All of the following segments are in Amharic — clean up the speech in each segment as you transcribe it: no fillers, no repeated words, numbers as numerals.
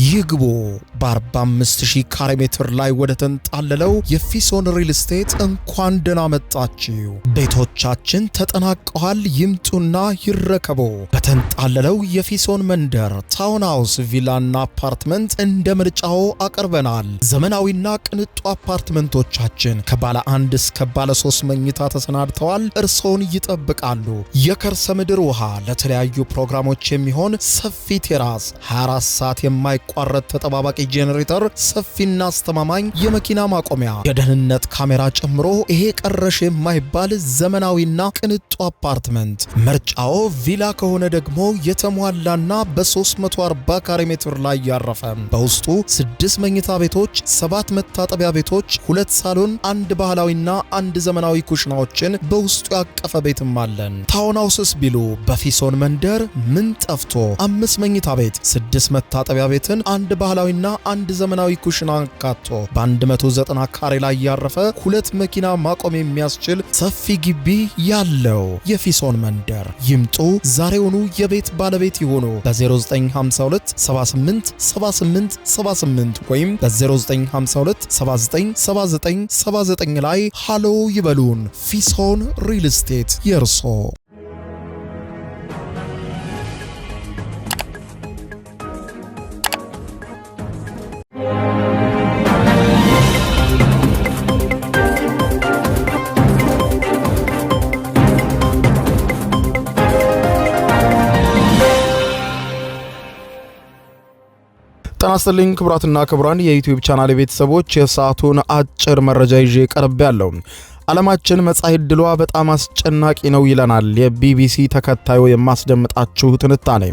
ይግቡ በ45000 ካሬ ሜትር ላይ ወደ ተንጣለለው የፊሶን ሪል ስቴት እንኳን ደህና መጣችሁ። ቤቶቻችን ተጠናቀዋል። ይምጡና ይረከቡ። በተንጣለለው የፊሶን መንደር ታውን ሃውስ፣ ቪላና አፓርትመንት እንደ ምርጫው አቀርበናል። ዘመናዊና ቅንጡ አፓርትመንቶቻችን ከባለ 1 እስከ ባለ 3 መኝታ ተሰናድተዋል። እርሶን ይጠብቃሉ። የከርሰ ምድር ውሃ፣ ለተለያዩ ፕሮግራሞች የሚሆን ሰፊ ቴራስ፣ 24 ሰዓት የማይቋረጥ ተጠባባቂ ጄኔሬተር፣ ሰፊና አስተማማኝ የመኪና ማቆሚያ፣ የደህንነት ካሜራ ጨምሮ ይሄ ቀረሽ የማይባል ዘመናዊና ቅንጡ አፓርትመንት። ምርጫው ቪላ ከሆነ ደግሞ የተሟላና በ340 ካሬ ሜትር ላይ ያረፈ በውስጡ 6 መኝታ ቤቶች፣ 7 መታጠቢያ ቤቶች፣ 2 ሳሎን፣ 1 ባህላዊና 1 ዘመናዊ ኩሽናዎችን በውስጡ ያቀፈ ቤትም አለን። ታውን ሃውስስ ቢሉ በፊሶን መንደር ምን ጠፍቶ 5 መኝታ ቤት፣ 6 መታጠቢያ ቤትን፣ 1 ባህላዊና 1 ዘመናዊ ኩሽና አካቶ በ190 ካሬ ላይ ያረፈ 2 መኪና ማቆም የሚያስችል ሰፊ ግቢ ያለው የፊሶን መንደር። ይምጡ፣ ዛሬውኑ የቤት ባለቤት ይሆኑ። በ0952 78 78 78 ወይም በ0952 79 79 79 ላይ ሃሎ ይበሉን። ፊሶን ሪል ስቴት የርሶ። ጤናስጥልኝ ክቡራትና ክቡራን የዩቲዩብ ቻናል ቤተሰቦች፣ የሰዓቱን አጭር መረጃ ይዤ ቀርቤያለሁ። ዓለማችን መጻኢ ዕድሏ በጣም አስጨናቂ ነው ይለናል የቢቢሲ ተከታዩ የማስደምጣችሁ ትንታኔ።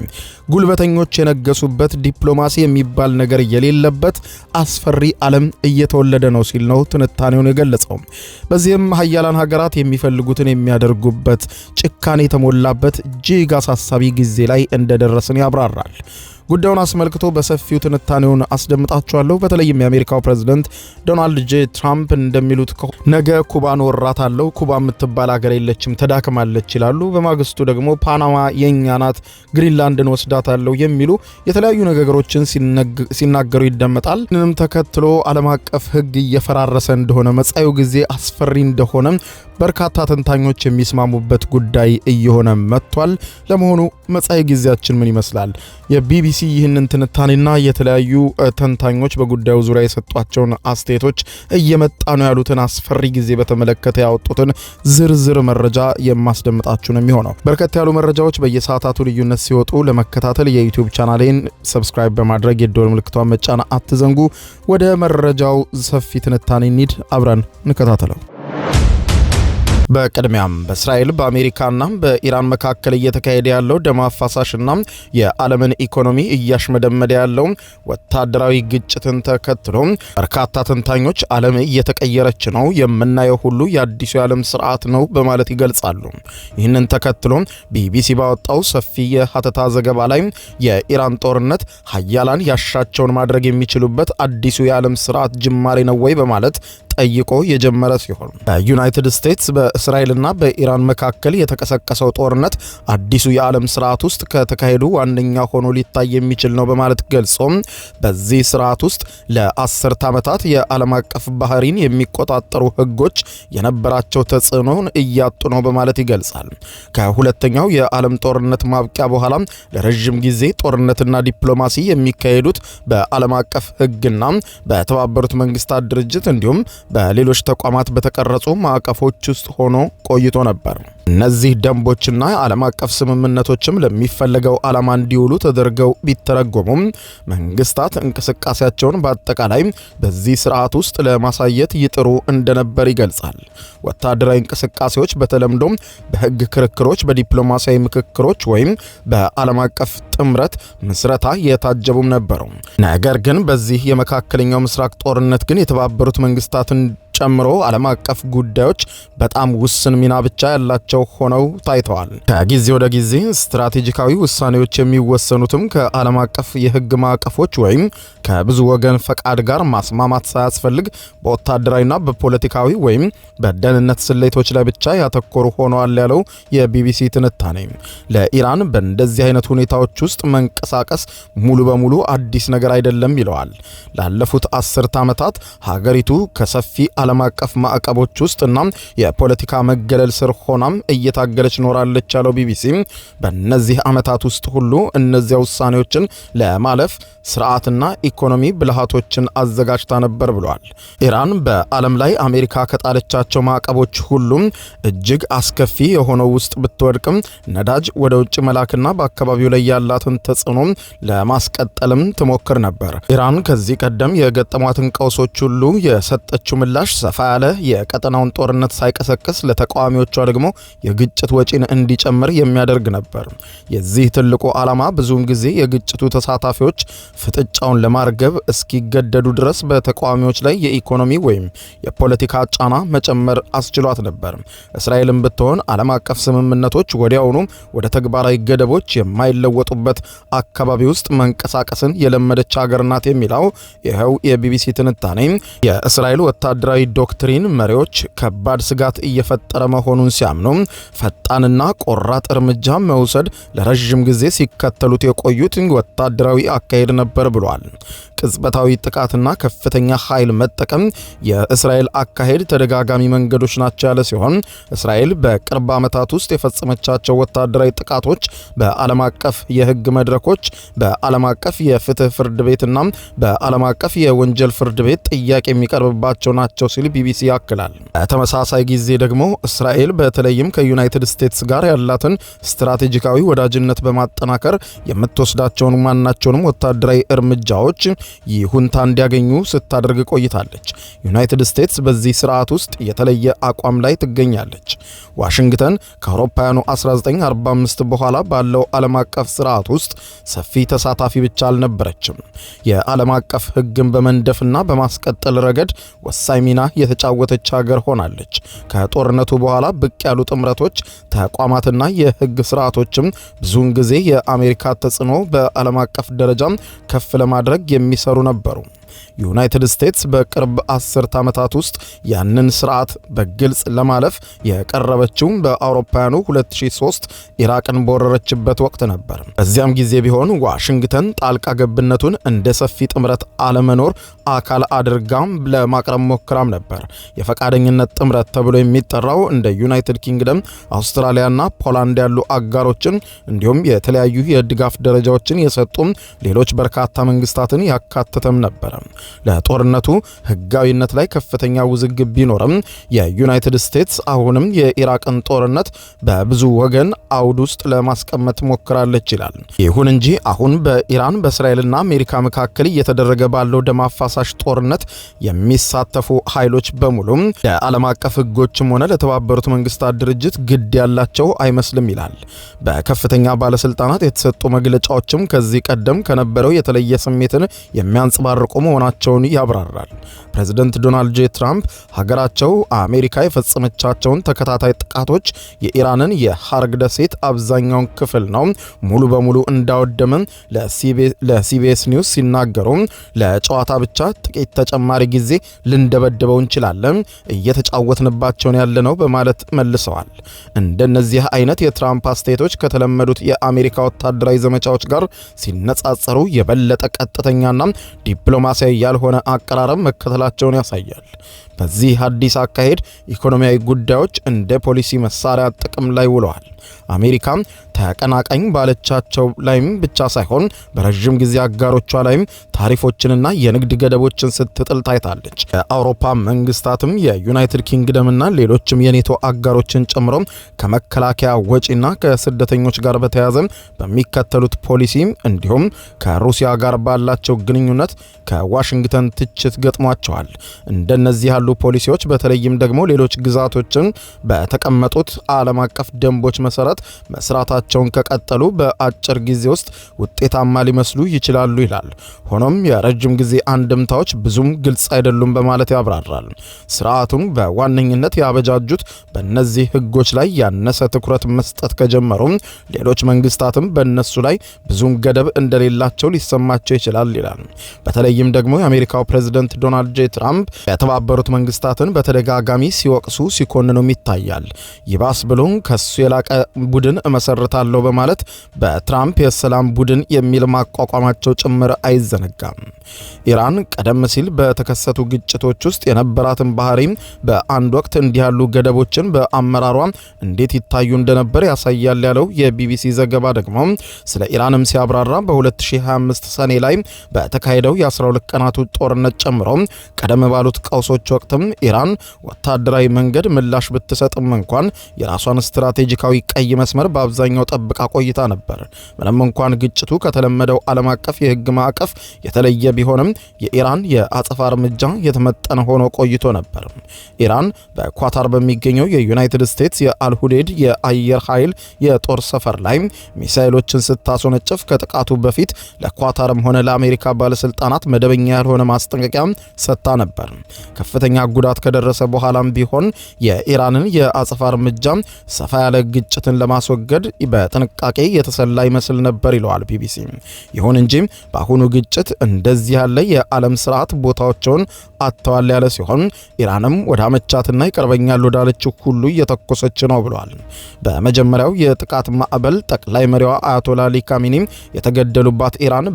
ጉልበተኞች የነገሱበት፣ ዲፕሎማሲ የሚባል ነገር የሌለበት አስፈሪ ዓለም እየተወለደ ነው ሲል ነው ትንታኔውን የገለጸው። በዚህም ሀያላን ሀገራት የሚፈልጉትን የሚያደርጉበት፣ ጭካኔ የተሞላበት እጅግ አሳሳቢ ጊዜ ላይ እንደደረስን ያብራራል። ጉዳዩን አስመልክቶ በሰፊው ትንታኔውን አስደምጣችኋለሁ። በተለይም የአሜሪካው ፕሬዝዳንት ዶናልድ ጄ ትራምፕ እንደሚሉት ነገ ኩባን ወራታለሁ፣ ኩባ የምትባል ሀገር የለችም ተዳክማለች ይላሉ። በማግስቱ ደግሞ ፓናማ የኛ ናት፣ ግሪንላንድን ወስዳታለሁ የሚሉ የተለያዩ ነገሮችን ሲናገሩ ይደመጣል። ይህንንም ተከትሎ ዓለም አቀፍ ሕግ እየፈራረሰ እንደሆነ፣ መጻኢው ጊዜ አስፈሪ እንደሆነ በርካታ ተንታኞች የሚስማሙበት ጉዳይ እየሆነ መጥቷል። ለመሆኑ መጻኢ ጊዜያችን ምን ይመስላል? የቢቢሲ ይህንን ትንታኔና የተለያዩ ተንታኞች በጉዳዩ ዙሪያ የሰጧቸውን አስተያየቶች እየመጣ ነው ያሉትን አስፈሪ ጊዜ በተመለከተ ያወጡትን ዝርዝር መረጃ የማስደምጣችሁ ነው የሚሆነው። በርከት ያሉ መረጃዎች በየሰዓታቱ ልዩነት ሲወጡ ለመከታተል የዩቲዩብ ቻናሌን ሰብስክራይብ በማድረግ የደወል ምልክቷን መጫን አትዘንጉ። ወደ መረጃው ሰፊ ትንታኔ እንሂድ፣ አብረን እንከታተለው። በቅድሚያም በእስራኤል በአሜሪካና በኢራን መካከል እየተካሄደ ያለው ደም አፋሳሽና የዓለምን ኢኮኖሚ እያሽመደመደ ያለው ወታደራዊ ግጭትን ተከትሎ በርካታ ተንታኞች ዓለም እየተቀየረች ነው፣ የምናየው ሁሉ የአዲሱ የዓለም ስርዓት ነው በማለት ይገልጻሉ። ይህንን ተከትሎ ቢቢሲ ባወጣው ሰፊ የሀተታ ዘገባ ላይ የኢራን ጦርነት ሀያላን ያሻቸውን ማድረግ የሚችሉበት አዲሱ የዓለም ስርዓት ጅማሬ ነው ወይ በማለት ጠይቆ የጀመረ ሲሆን በዩናይትድ ስቴትስ በእስራኤልና በኢራን መካከል የተቀሰቀሰው ጦርነት አዲሱ የዓለም ስርዓት ውስጥ ከተካሄዱ ዋነኛ ሆኖ ሊታይ የሚችል ነው በማለት ገልጾ በዚህ ስርዓት ውስጥ ለ10 ዓመታት የዓለም አቀፍ ባህሪን የሚቆጣጠሩ ህጎች የነበራቸው ተጽዕኖን እያጡ ነው በማለት ይገልጻል። ከሁለተኛው የዓለም ጦርነት ማብቂያ በኋላ ለረጅም ጊዜ ጦርነትና ዲፕሎማሲ የሚካሄዱት በዓለም አቀፍ ህግና በተባበሩት መንግስታት ድርጅት እንዲሁም በሌሎች ተቋማት በተቀረጹ ማዕቀፎች ውስጥ ሆኖ ቆይቶ ነበር። እነዚህ ደንቦችና ዓለም አቀፍ ስምምነቶችም ለሚፈለገው ዓላማ እንዲውሉ ተደርገው ቢተረጎሙም መንግስታት እንቅስቃሴያቸውን በአጠቃላይ በዚህ ስርዓት ውስጥ ለማሳየት ይጥሩ እንደነበር ይገልጻል። ወታደራዊ እንቅስቃሴዎች በተለምዶ በህግ ክርክሮች፣ በዲፕሎማሲያዊ ምክክሮች ወይም በዓለም አቀፍ ጥምረት ምስረታ የታጀቡም ነበሩ። ነገር ግን በዚህ የመካከለኛው ምስራቅ ጦርነት ግን የተባበሩት መንግስታትን ጨምሮ ዓለም አቀፍ ጉዳዮች በጣም ውስን ሚና ብቻ ያላቸው ሆነው ታይተዋል። ከጊዜ ወደ ጊዜ ስትራቴጂካዊ ውሳኔዎች የሚወሰኑትም ከዓለም አቀፍ የህግ ማዕቀፎች ወይም ከብዙ ወገን ፈቃድ ጋር ማስማማት ሳያስፈልግ በወታደራዊና በፖለቲካዊ ወይም በደህንነት ስሌቶች ላይ ብቻ ያተኮሩ ሆነዋል ያለው የቢቢሲ ትንታኔ ለኢራን በእንደዚህ አይነት ሁኔታዎች ውስጥ መንቀሳቀስ ሙሉ በሙሉ አዲስ ነገር አይደለም ይለዋል። ላለፉት 10 ዓመታት ሀገሪቱ ከሰፊ ዓለም አቀፍ ማዕቀቦች ውስጥና የፖለቲካ መገለል ስር ሆናም እየታገለች ኖራለች ያለው ቢቢሲ በእነዚህ ዓመታት ውስጥ ሁሉ እነዚያ ውሳኔዎችን ለማለፍ ስርዓትና ኢኮኖሚ ብልሃቶችን አዘጋጅታ ነበር ብሏል። ኢራን በዓለም ላይ አሜሪካ ከጣለቻቸው ማዕቀቦች ሁሉም እጅግ አስከፊ የሆነው ውስጥ ብትወድቅም ነዳጅ ወደ ውጭ መላክና በአካባቢው ላይ ያላትን ተጽዕኖ ለማስቀጠልም ትሞክር ነበር። ኢራን ከዚህ ቀደም የገጠሟትን ቀውሶች ሁሉ የሰጠችው ምላሽ ሰፋ ያለ የቀጠናውን ጦርነት ሳይቀሰቅስ ለተቃዋሚዎቿ ደግሞ የግጭት ወጪን እንዲጨምር የሚያደርግ ነበር። የዚህ ትልቁ ዓላማ ብዙውን ጊዜ የግጭቱ ተሳታፊዎች ፍጥጫውን ለማርገብ እስኪገደዱ ድረስ በተቃዋሚዎች ላይ የኢኮኖሚ ወይም የፖለቲካ ጫና መጨመር አስችሏት ነበር። እስራኤልም ብትሆን ዓለም አቀፍ ስምምነቶች ወዲያውኑ ወደ ተግባራዊ ገደቦች የማይለወጡበት አካባቢ ውስጥ መንቀሳቀስን የለመደች ሀገር ናት የሚለው ይኸው የቢቢሲ ትንታኔ የእስራኤል ወታደራዊ ዶክትሪን መሪዎች ከባድ ስጋት እየፈጠረ መሆኑን ሲያምኑ ፈጣንና ቆራጥ እርምጃ መውሰድ ለረጅም ጊዜ ሲከተሉት የቆዩት ወታደራዊ አካሄድ ነበር ብሏል። ቅጽበታዊ ጥቃትና ከፍተኛ ኃይል መጠቀም የእስራኤል አካሄድ ተደጋጋሚ መንገዶች ናቸው ያለ ሲሆን እስራኤል በቅርብ ዓመታት ውስጥ የፈጸመቻቸው ወታደራዊ ጥቃቶች በዓለም አቀፍ የሕግ መድረኮች፣ በዓለም አቀፍ የፍትህ ፍርድ ቤትና በዓለም አቀፍ የወንጀል ፍርድ ቤት ጥያቄ የሚቀርብባቸው ናቸው ሲል ቢቢሲ ያክላል። በተመሳሳይ ጊዜ ደግሞ እስራኤል በተለይም ከዩናይትድ ስቴትስ ጋር ያላትን ስትራቴጂካዊ ወዳጅነት በማጠናከር የምትወስዳቸውን ማናቸውንም ወታደራዊ እርምጃዎች ይሁንታ እንዲያገኙ ስታደርግ ቆይታለች። ዩናይትድ ስቴትስ በዚህ ስርዓት ውስጥ የተለየ አቋም ላይ ትገኛለች። ዋሽንግተን ከአውሮፓውያኑ 1945 በኋላ ባለው ዓለም አቀፍ ስርዓት ውስጥ ሰፊ ተሳታፊ ብቻ አልነበረችም። የዓለም አቀፍ ሕግን በመንደፍና በማስቀጠል ረገድ ወሳኝ ሚና የተጫወተች ሀገር ሆናለች። ከጦርነቱ በኋላ ብቅ ያሉ ጥምረቶች፣ ተቋማትና የሕግ ስርዓቶችም ብዙውን ጊዜ የአሜሪካ ተጽዕኖ በዓለም አቀፍ ደረጃ ከፍ ለማድረግ የሚሰሩ ነበሩ። ዩናይትድ ስቴትስ በቅርብ 10 ዓመታት ውስጥ ያንን ስርዓት በግልጽ ለማለፍ የቀረበችው በአውሮፓውያኑ 2003 ኢራቅን በወረረችበት ወቅት ነበር። በዚያም ጊዜ ቢሆን ዋሽንግተን ጣልቃ ገብነቱን እንደ ሰፊ ጥምረት አለመኖር አካል አድርጋም ለማቅረብ ሞክራም ነበር። የፈቃደኝነት ጥምረት ተብሎ የሚጠራው እንደ ዩናይትድ ኪንግደም፣ አውስትራሊያና ፖላንድ ያሉ አጋሮችን እንዲሁም የተለያዩ የድጋፍ ደረጃዎችን የሰጡ ሌሎች በርካታ መንግስታትን ያካተተም ነበር። ለጦርነቱ ህጋዊነት ላይ ከፍተኛ ውዝግብ ቢኖርም የዩናይትድ ስቴትስ አሁንም የኢራቅን ጦርነት በብዙ ወገን አውድ ውስጥ ለማስቀመጥ ሞክራለች ይላል። ይሁን እንጂ አሁን በኢራን በእስራኤልና አሜሪካ መካከል እየተደረገ ባለው ደም አፋሳሽ ጦርነት የሚሳተፉ ኃይሎች በሙሉ ለዓለም አቀፍ ህጎችም ሆነ ለተባበሩት መንግስታት ድርጅት ግድ ያላቸው አይመስልም ይላል። በከፍተኛ ባለስልጣናት የተሰጡ መግለጫዎችም ከዚህ ቀደም ከነበረው የተለየ ስሜትን የሚያንጸባርቁ መሆናቸውን ያብራራል። ፕሬዝዳንት ዶናልድ ጄ ትራምፕ ሀገራቸው አሜሪካ የፈጸመቻቸውን ተከታታይ ጥቃቶች የኢራንን የሐርግ ደሴት አብዛኛውን ክፍል ነው ሙሉ በሙሉ እንዳወደመ ለሲቢኤስ ኒውስ ሲናገሩ ለጨዋታ ብቻ ጥቂት ተጨማሪ ጊዜ ልንደበድበው እንችላለን፣ እየተጫወትንባቸውን ያለነው በማለት መልሰዋል። እንደነዚህ አይነት የትራምፕ አስተያየቶች ከተለመዱት የአሜሪካ ወታደራዊ ዘመቻዎች ጋር ሲነጻጸሩ የበለጠ ቀጥተኛና ዲፕሎማሲያዊ ያልሆነ አቀራረብ መከተላቸውን ያሳያል። በዚህ አዲስ አካሄድ ኢኮኖሚያዊ ጉዳዮች እንደ ፖሊሲ መሳሪያ ጥቅም ላይ ውለዋል። አሜሪካ ተቀናቃኝ ባለቻቸው ላይም ብቻ ሳይሆን በረጅም ጊዜ አጋሮቿ ላይም ታሪፎችንና የንግድ ገደቦችን ስትጥል ታይታለች። የአውሮፓ መንግስታትም የዩናይትድ ኪንግደምና ሌሎችም የኔቶ አጋሮችን ጨምሮ ከመከላከያ ወጪና ከስደተኞች ጋር በተያያዘ በሚከተሉት ፖሊሲ እንዲሁም ከሩሲያ ጋር ባላቸው ግንኙነት ከዋሽንግተን ትችት ገጥሟቸዋል። እንደነዚህ ያሉ ፖሊሲዎች በተለይም ደግሞ ሌሎች ግዛቶችን በተቀመጡት ዓለም አቀፍ ደንቦች መሰረት መስራታቸው ጥረታቸውን ከቀጠሉ በአጭር ጊዜ ውስጥ ውጤታማ ሊመስሉ ይችላሉ ይላል። ሆኖም የረጅም ጊዜ አንድምታዎች ብዙም ግልጽ አይደሉም በማለት ያብራራል። ስርዓቱን በዋነኝነት ያበጃጁት በእነዚህ ህጎች ላይ ያነሰ ትኩረት መስጠት ከጀመሩ ሌሎች መንግስታትም በእነሱ ላይ ብዙም ገደብ እንደሌላቸው ሊሰማቸው ይችላል ይላል። በተለይም ደግሞ የአሜሪካው ፕሬዝዳንት ዶናልድ ጄ ትራምፕ የተባበሩት መንግስታትን በተደጋጋሚ ሲወቅሱ ሲኮንኑም ይታያል። ይባስ ብሎ ከሱ የላቀ ቡድን እመሰርታለሁ በማለት በትራምፕ የሰላም ቡድን የሚል ማቋቋማቸው ጭምር አይዘነጋም። ኢራን ቀደም ሲል በተከሰቱ ግጭቶች ውስጥ የነበራትን ባህሪ በአንድ ወቅት እንዲህ ያሉ ገደቦችን በአመራሯ እንዴት ይታዩ እንደነበር ያሳያል ያለው የቢቢሲ ዘገባ ደግሞ ስለ ኢራንም ሲያብራራ በ2025 ሰኔ ላይ በተካሄደው የ12 ቀናቱ ጦርነት ጨምሮ ቀደም ባሉት ቀውሶች ወቅትም ኢራን ወታደራዊ መንገድ ምላሽ ብትሰጥም እንኳን የራሷን ስትራቴጂካዊ ቀይ መስመር በአብዛኛው ጠብቃ ቆይታ ነበር። ምንም እንኳን ግጭቱ ከተለመደው ዓለም አቀፍ የህግ ማዕቀፍ የተለየ ቢሆንም የኢራን የአጸፋ እርምጃ የተመጠነ ሆኖ ቆይቶ ነበር። ኢራን በኳታር በሚገኘው የዩናይትድ ስቴትስ የአልሁዴድ የአየር ኃይል የጦር ሰፈር ላይ ሚሳኤሎችን ስታስወነጭፍ ከጥቃቱ በፊት ለኳታርም ሆነ ለአሜሪካ ባለስልጣናት መደበኛ ያልሆነ ማስጠንቀቂያ ሰጥታ ነበር። ከፍተኛ ጉዳት ከደረሰ በኋላም ቢሆን የኢራንን የአጸፋ እርምጃ ሰፋ ያለ ግጭትን ለማስወገድ በጥንቃቄ የተሰላ ይመስል ነበር ይለዋል ቢቢሲ። ይሁን እንጂ በአሁኑ ግጭት እንደዚህ ያለ የዓለም ስርዓት ቦታዎችን አጥተዋል ያለ ሲሆን ኢራንም ወደ አመቻትና ይቀርበኛል ወዳለችው ሁሉ እየተኮሰች ነው ብሏል። በመጀመሪያው የጥቃት ማዕበል ጠቅላይ መሪዋ አያቶላ አሊ ካሚኒ የተገደሉባት ኢራን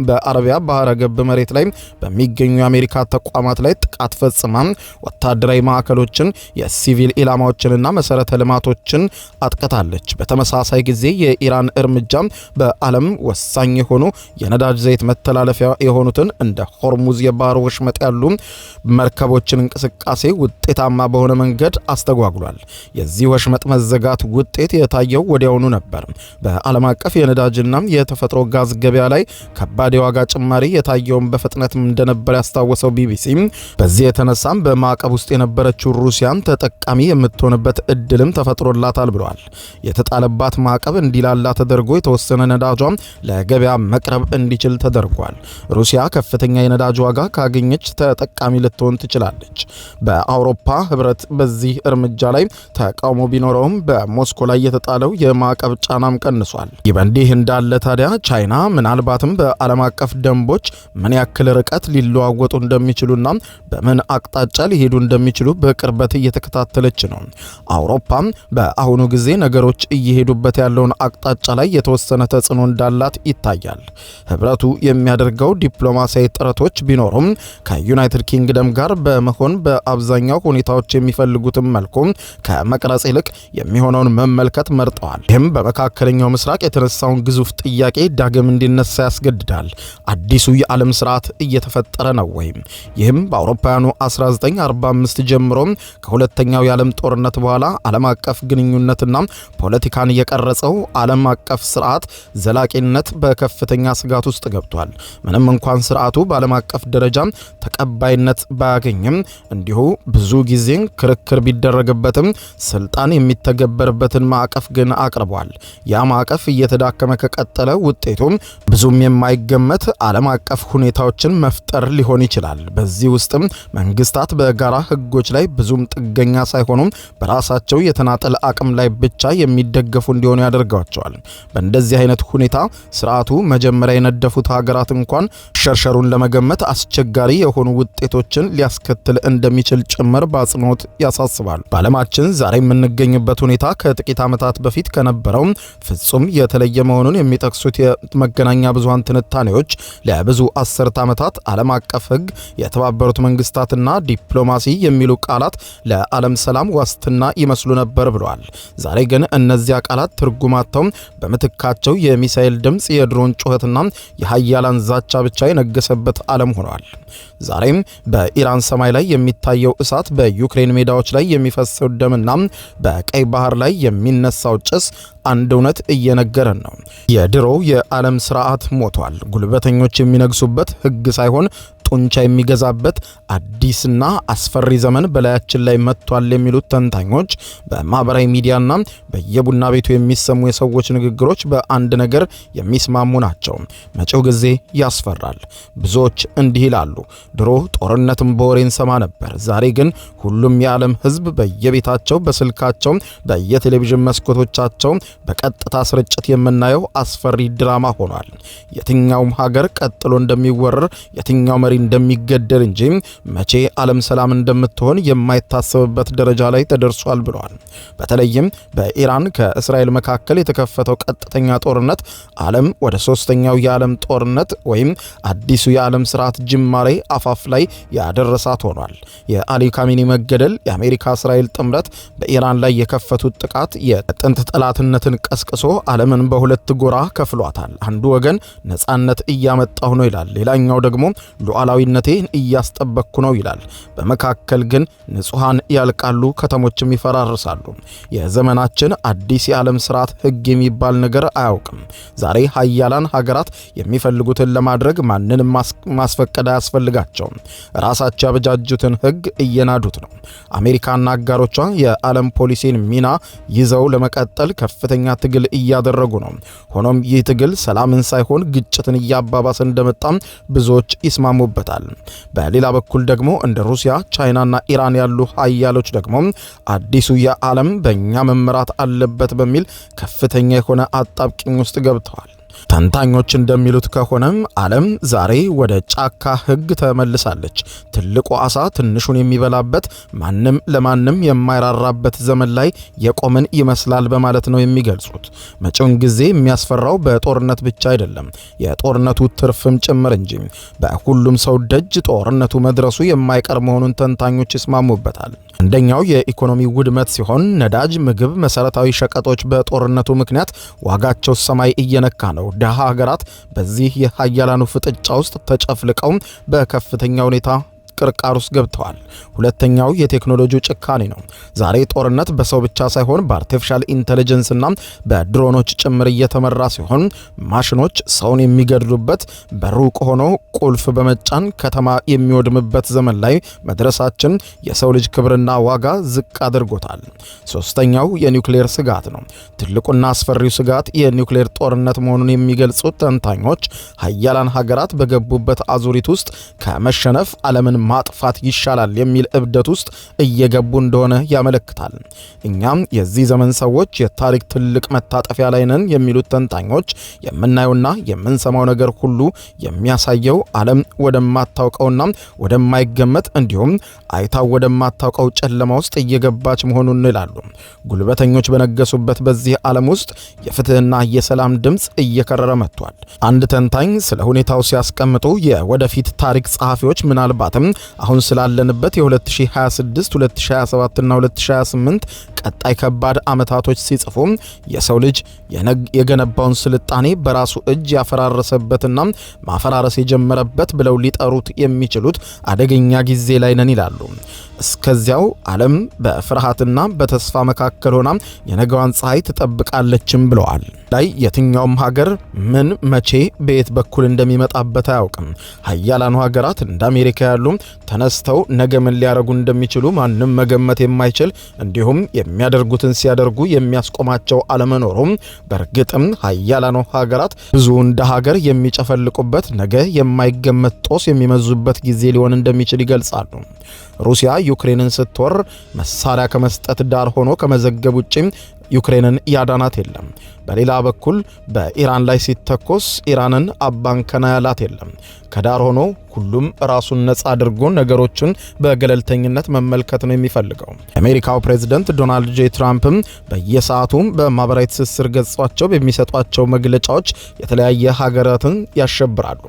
በአረቢያ ባህረ ገብ መሬት ላይ በሚገኙ የአሜሪካ ተቋማት ላይ ጥቃት ፈጽማ ወታደራዊ ማዕከሎችን፣ የሲቪል ኢላማዎችንና መሰረተ ልማቶችን አጥቅታለች። በተመሳሳይ ጊዜ የኢራን እርምጃ በዓለም ወሳኝ የሆኑ የነዳጅ ዘይት መተላለፊያ የሆኑትን እንደ ሆርሙዝ የባህር ወሽመጥ ያሉ መርከቦችን እንቅስቃሴ ውጤታማ በሆነ መንገድ አስተጓጉሏል። የዚህ ወሽመጥ መዘጋት ውጤት የታየው ወዲያውኑ ነበር። በዓለም አቀፍ የነዳጅና የተፈጥሮ ጋዝ ገበያ ላይ ከባድ የዋጋ ጭማሪ የታየውን በፍጥነት እንደነበር ያስታወሰው ቢቢሲ በዚህ የተነሳም በማዕቀብ ውስጥ የነበረችው ሩሲያን ተጠቃሚ የምትሆንበት እድልም ተፈጥሮላታል ብሏል። የተጣለባት ማዕቀብ እንዲላላ ተደርጎ የተወሰነ ነዳጇ ለገበያ መቅረብ እንዲችል ተደርጓል። ሩሲያ ከፍተኛ የነዳጅ ዋጋ ካገኘች ተጠቃሚ ልትሆን ትችላለች። በአውሮፓ ህብረት በዚህ እርምጃ ላይ ተቃውሞ ቢኖረውም በሞስኮ ላይ የተጣለው የማዕቀብ ጫናም ቀንሷል። ይህ በእንዲህ እንዳለ ታዲያ ቻይና ምናልባትም በዓለም አቀፍ ደንቦች ምን ያክል ርቀት ሊለዋወጡ እንደሚችሉና በምን አቅጣጫ ሊሄዱ እንደሚችሉ በቅርበት እየተከታተለች ነው። አውሮፓም በአሁኑ ጊዜ ነገሮች እየሄዱበት ያለውን አቅጣጫ ላይ የተወሰነ ተጽዕኖ እንዳላት ይታያል። ህብረቱ የሚያደርገው ዲፕሎማሲያዊ ጥረቶች ቢኖሩም ከዩናይትድ ኪንግደም ጋር በመሆን በአብዛኛው ሁኔታዎች የሚፈልጉትን መልኩ ከመቅረጽ ይልቅ የሚሆነውን መመልከት መርጠዋል። ይህም በመካከለኛው ምስራቅ የተነሳውን ግዙፍ ጥያቄ ዳግም እንዲነሳ ያስገድዳል። አዲሱ የዓለም ስርዓት እየተፈጠረ ነው ወይም? ይህም በአውሮፓውያኑ 1945 ጀምሮ ከሁለተኛው የዓለም ጦርነት በኋላ ዓለም አቀፍ ግንኙነትና ፖለቲካን የቀረጸው ዓለም አቀፍ ስርዓት ዘላቂነት በከፍተኛ ስጋት ውስጥ ገብቷል። ምንም እንኳን ስርዓቱ በዓለም አቀፍ ደረጃ ተቀባይነት ባያገኝም እንዲሁ ብዙ ጊዜ ክርክር ቢደረግበትም ስልጣን የሚተገበርበትን ማዕቀፍ ግን አቅርቧል። ያ ማዕቀፍ እየተዳከመ ከቀጠለ ውጤቱም ብዙም የማይገመት ዓለም አቀፍ ሁኔታዎችን መፍጠር ሊሆን ይችላል። በዚህ ውስጥም መንግስታት በጋራ ህጎች ላይ ብዙም ጥገኛ ሳይሆኑ በራሳቸው የተናጠል አቅም ላይ ብቻ የሚደገፉ እንዲሆኑ ያደርጋቸዋል። በእንደዚህ አይነት ሁኔታ ስርዓቱ መጀመሪያ የነደፉት ሀገራት እንኳን ሸርሸሩን ለመገመት አስቸጋሪ የሆኑ ውጤቶችን ሊያስከትል እንደሚችል ጭምር በአጽንኦት ያሳስባል። በዓለማችን ዛሬ የምንገኝበት ሁኔታ ከጥቂት ዓመታት በፊት ከነበረው ፍጹም የተለየ መሆኑን የሚጠቅሱት የመገናኛ ብዙሃን ትንታኔዎች ለብዙ አስርት ዓመታት ዓለም አቀፍ ህግ፣ የተባበሩት መንግስታትና ዲፕሎማሲ የሚሉ ቃላት ለዓለም ሰላም ዋስትና ይመስሉ ነበር ብለዋል። ዛሬ ግን እነዚያ ቃላት ትርጉማቸው በምትካቸው የሚሳኤል ድምጽ፣ የድሮን ጩኸትና የሀያላን ዛቻ ብቻ የነገሰበት ዓለም ሆኗል። ዛሬም በኢራን ሰማይ ላይ የሚታየው እሳት፣ በዩክሬን ሜዳዎች ላይ የሚፈሰው ደምና በቀይ ባህር ላይ የሚነሳው ጭስ አንድ እውነት እየነገረን ነው። የድሮው የዓለም ስርዓት ሞቷል። ጉልበተኞች የሚነግሱበት ህግ ሳይሆን ጡንቻ የሚገዛበት አዲስና አስፈሪ ዘመን በላያችን ላይ መጥቷል የሚሉት ተንታኞች በማህበራዊ ሚዲያና በየቡና ቤቱ የሚሰሙ የሰዎች ንግግሮች በአንድ ነገር የሚስማሙ ናቸው። መጪው ጊዜ ያስፈራል። ብዙዎች እንዲህ ይላሉ። ድሮ ጦርነትም በወሬ እንሰማ ነበር። ዛሬ ግን ሁሉም የዓለም ሕዝብ በየቤታቸው፣ በስልካቸው፣ በየቴሌቪዥን መስኮቶቻቸው በቀጥታ ስርጭት የምናየው አስፈሪ ድራማ ሆኗል። የትኛውም ሀገር ቀጥሎ እንደሚወረር፣ የትኛው መሪ እንደሚገደል እንጂ መቼ ዓለም ሰላም እንደምትሆን የማይታሰብበት ደረጃ ላይ ተደርሷል ብለዋል። በተለይም በኢራን ከእስራኤል መካከል የተከፈተው ቀጥተኛ ጦርነት ዓለም ወደ ሶስተኛው የዓለም ጦርነት ወይም አዲሱ የዓለም ስርዓት ጅማሬ አፋፍ ላይ ያደረሳት ሆኗል። የአሊ ካሚኒ መገደል፣ የአሜሪካ እስራኤል ጥምረት በኢራን ላይ የከፈቱት ጥቃት የጥንት ጠላትነትን ቀስቅሶ ዓለምን በሁለት ጎራ ከፍሏታል። አንዱ ወገን ነጻነት እያመጣሁ ነው ይላል፣ ሌላኛው ደግሞ ሉዓላዊነቴን እያስጠበቅኩ ነው ይላል። በመካከል ግን ንጹሃን ያልቃሉ፣ ከተሞችም ይፈራርሳሉ። የዘመናችን አዲስ የዓለም ስርዓት ህግ የሚባል ነገር አያውቅም። ዛሬ ሀያላን ሀገራት የሚፈልጉትን ለማድረግ ማንንም ማስፈቀድ አያስፈልጋቸውም። ራሳቸው ያበጃጁትን ህግ እየናዱት ነው። አሜሪካና አጋሮቿ የዓለም ፖሊሲን ሚና ይዘው ለመቀጠል ከፍተኛ ትግል እያደረጉ ነው። ሆኖም ይህ ትግል ሰላምን ሳይሆን ግጭትን እያባባሰ እንደመጣም ብዙዎች ይስማሙበታል። በሌላ በኩል ደግሞ እንደ ሩሲያ፣ ቻይናና ኢራን ያሉ ሀያሎች ደግሞ አዲሱ የዓለም በእኛ መመራት አለበት በሚል ከፍተኛ የሆነ አጣብቂኝ ውስጥ ገብተዋል። ተንታኞች እንደሚሉት ከሆነም ዓለም ዛሬ ወደ ጫካ ህግ ተመልሳለች። ትልቁ አሳ ትንሹን የሚበላበት፣ ማንም ለማንም የማይራራበት ዘመን ላይ የቆምን ይመስላል በማለት ነው የሚገልጹት። መጪውን ጊዜ የሚያስፈራው በጦርነት ብቻ አይደለም፣ የጦርነቱ ትርፍም ጭምር እንጂ። በሁሉም ሰው ደጅ ጦርነቱ መድረሱ የማይቀር መሆኑን ተንታኞች ይስማሙበታል። አንደኛው የኢኮኖሚ ውድመት ሲሆን ነዳጅ፣ ምግብ፣ መሰረታዊ ሸቀጦች በጦርነቱ ምክንያት ዋጋቸው ሰማይ እየነካ ነው። ደሃ ሀገራት በዚህ የሀያላኑ ፍጥጫ ውስጥ ተጨፍልቀው በከፍተኛ ሁኔታ ቅርቃር ውስጥ ገብተዋል። ሁለተኛው የቴክኖሎጂ ጭካኔ ነው። ዛሬ ጦርነት በሰው ብቻ ሳይሆን በአርቲፊሻል ኢንተለጀንስ እና በድሮኖች ጭምር እየተመራ ሲሆን ማሽኖች ሰውን የሚገድሉበት፣ በሩቅ ሆኖ ቁልፍ በመጫን ከተማ የሚወድምበት ዘመን ላይ መድረሳችን የሰው ልጅ ክብርና ዋጋ ዝቅ አድርጎታል። ሶስተኛው የኒውክሌር ስጋት ነው። ትልቁና አስፈሪው ስጋት የኒውክሌር ጦርነት መሆኑን የሚገልጹት ተንታኞች ሀያላን ሀገራት በገቡበት አዙሪት ውስጥ ከመሸነፍ ዓለምን ማጥፋት ይሻላል የሚል እብደት ውስጥ እየገቡ እንደሆነ ያመለክታል። እኛም የዚህ ዘመን ሰዎች የታሪክ ትልቅ መታጠፊያ ላይ ነን የሚሉት ተንታኞች የምናየውና የምንሰማው ነገር ሁሉ የሚያሳየው ዓለም ወደማታውቀውና ወደማይገመት እንዲሁም አይታው ወደማታውቀው ጨለማ ውስጥ እየገባች መሆኑን ይላሉ። ጉልበተኞች በነገሱበት በዚህ ዓለም ውስጥ የፍትህና የሰላም ድምፅ እየከረረ መጥቷል። አንድ ተንታኝ ስለ ሁኔታው ሲያስቀምጡ የወደፊት ታሪክ ጸሐፊዎች ምናልባትም አሁን ስላለንበት የ2026፣ 2027 እና 2028 ቀጣይ ከባድ ዓመታቶች ሲጽፉ የሰው ልጅ የገነባውን ስልጣኔ በራሱ እጅ ያፈራረሰበትና ማፈራረስ የጀመረበት ብለው ሊጠሩት የሚችሉት አደገኛ ጊዜ ላይ ነን ይላሉ። እስከዚያው ዓለም በፍርሃትና በተስፋ መካከል ሆና የነገዋን ፀሐይ ትጠብቃለችም ብለዋል። ላይ የትኛውም ሀገር ምን መቼ በየት በኩል እንደሚመጣበት አያውቅም። ሀያላኑ ሀገራት እንደ አሜሪካ ያሉ ተነስተው ነገ ምን ሊያደርጉ እንደሚችሉ ማንም መገመት የማይችል እንዲሁም የሚያደርጉትን ሲያደርጉ የሚያስቆማቸው አለመኖሩም በእርግጥም ሀያላኑ ሀገራት ብዙ እንደ ሀገር የሚጨፈልቁበት ነገ የማይገመት ጦስ የሚመዙበት ጊዜ ሊሆን እንደሚችል ይገልጻሉ። ሩሲያ ዩክሬንን ስትወር መሳሪያ ከመስጠት ዳር ሆኖ ከመዘገብ ውጪ ዩክሬንን ያዳናት የለም። በሌላ በኩል በኢራን ላይ ሲተኮስ ኢራንን አባንከና ያላት የለም። ከዳር ሆኖ ሁሉም ራሱን ነጻ አድርጎ ነገሮችን በገለልተኝነት መመልከት ነው የሚፈልገው። የአሜሪካው ፕሬዝዳንት ዶናልድ ጄ ትራምፕም በየሰዓቱ በማህበራዊ ትስስር ገጻቸው በሚሰጧቸው መግለጫዎች የተለያየ ሀገራትን ያሸብራሉ።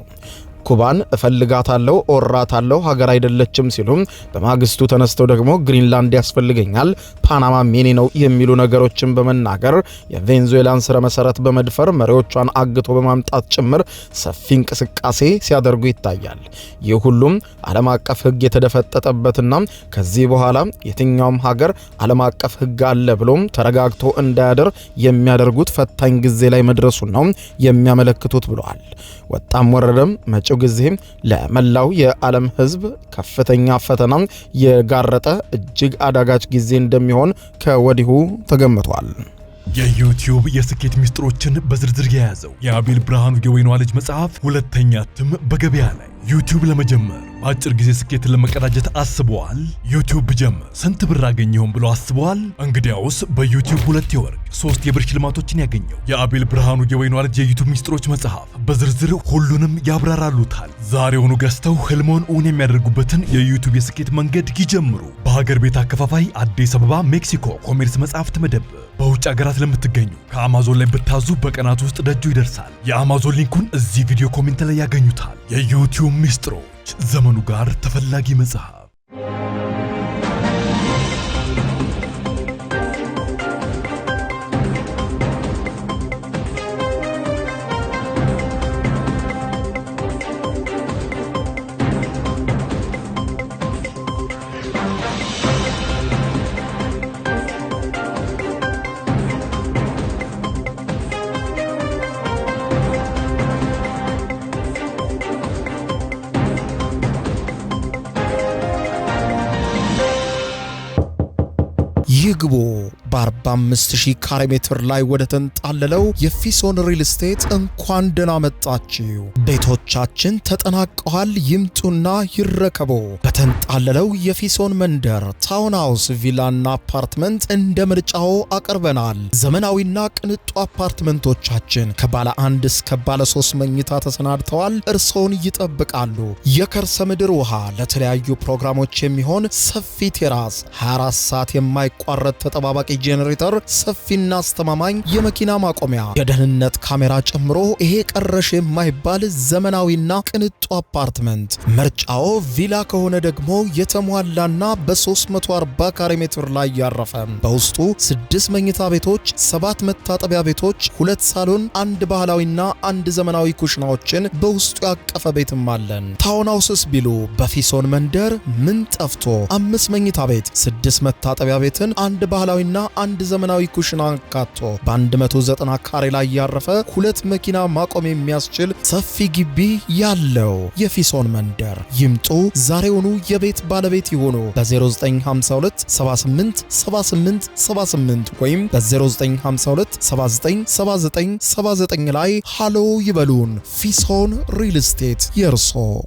ኩባን እፈልጋታለሁ፣ ኦራታለሁ፣ ሀገር አይደለችም ሲሉ በማግስቱ ተነስተው ደግሞ ግሪንላንድ ያስፈልገኛል፣ ፓናማ ሜኔ ነው የሚሉ ነገሮችን በመናገር የቬንዙዌላን ስረ መሰረት በመድፈር መሪዎቿን አግቶ በማምጣት ጭምር ሰፊ እንቅስቃሴ ሲያደርጉ ይታያል። ይህ ሁሉም ዓለም አቀፍ ሕግ የተደፈጠጠበትና ከዚህ በኋላ የትኛውም ሀገር ዓለም አቀፍ ሕግ አለ ብሎም ተረጋግቶ እንዳያደር የሚያደርጉት ፈታኝ ጊዜ ላይ መድረሱን ነው የሚያመለክቱት ብለዋል። ወጣም ወረደም መጪው በመጪው ጊዜ ለመላው የዓለም ሕዝብ ከፍተኛ ፈተና የጋረጠ እጅግ አዳጋች ጊዜ እንደሚሆን ከወዲሁ ተገምቷል። የዩቲዩብ የስኬት ሚስጥሮችን በዝርዝር የያዘው የአቤል ብርሃኑ የወይኗ ልጅ መጽሐፍ ሁለተኛ እትም በገበያ ላይ። ዩቲዩብ ለመጀመር በአጭር ጊዜ ስኬትን ለመቀዳጀት አስበዋል? ዩቲዩብ ብጀምር ስንት ብር አገኘሁም ብሎ አስበዋል? እንግዲያውስ በዩቲዩብ 2 የወርቅ 3 የብር ሽልማቶችን ያገኘው የአቤል ብርሃኑ የወይኗ ልጅ የዩቲዩብ ሚስጥሮች መጽሐፍ በዝርዝር ሁሉንም ያብራራሉታል። ዛሬውኑ ገዝተው ህልሞን እውን የሚያደርጉበትን የዩቲዩብ የስኬት መንገድ ይጀምሩ። በሀገር ቤት አከፋፋይ አዲስ አበባ ሜክሲኮ ኮሜርስ መጽሐፍት መደብር። በውጭ ሀገራት ለምትገኙ ከአማዞን ላይ ብታዙ በቀናት ውስጥ ደጁ ይደርሳል። የአማዞን ሊንኩን እዚህ ቪዲዮ ኮሜንት ላይ ያገኙታል። የዩቲዩብ ሚስጥሮች፣ ዘመኑ ጋር ተፈላጊ መጽሐፍ። ይግቡ በ45000 ካሬ ሜትር ላይ ወደ ተንጣለለው የፊሶን ሪል ስቴት እንኳን ደህና መጣችሁ። ቤቶቻችን ተጠናቀዋል። ይምጡና ይረከቡ። በተንጣለለው የፊሶን መንደር ታውን ሃውስ፣ ቪላና አፓርትመንት እንደ ምርጫው አቀርበናል። ዘመናዊና ቅንጡ አፓርትመንቶቻችን ከባለ 1 እስከ ባለ 3 መኝታ ተሰናድተዋል። እርሶን ይጠብቃሉ። የከርሰ ምድር ውሃ፣ ለተለያዩ ፕሮግራሞች የሚሆን ሰፊ ቴራስ፣ 24 ሰዓት የማይቋረጥ ተጠባባቂ ጄኔሬተር፣ ሰፊና አስተማማኝ የመኪና ማቆሚያ፣ የደህንነት ካሜራ ጨምሮ ይሄ ቀረሽ የማይባል ዘመናዊና ቅንጡ አፓርትመንት። ምርጫው ቪላ ከሆነ ደግሞ የተሟላና በ340 ካሬ ሜትር ላይ ያረፈ በውስጡ 6 መኝታ ቤቶች፣ 7 መታጠቢያ ቤቶች፣ 2 ሳሎን፣ 1 ባህላዊና 1 ዘመናዊ ኩሽናዎችን በውስጡ ያቀፈ ቤትም አለን። ታውን ሃውስስ ቢሉ በፊሶን መንደር ምን ጠፍቶ 5 መኝታ ቤት፣ 6 መታጠቢያ ቤትን፣ 1 ባህላዊና 1 ዘመናዊ ኩሽና አካቶ በ190 ካሬ ላይ ያረፈ 2 መኪና ማቆም የሚያስችል ሰፊ ግቢ ያለው የፊሶን መንደር። ይምጡ፣ ዛሬውኑ የቤት ባለቤት ይሆኑ። በ0952 78 78 78 ወይም በ0952 79 79 79 ላይ ሃሎ ይበሉን። ፊሶን ሪል ስቴት የርሶ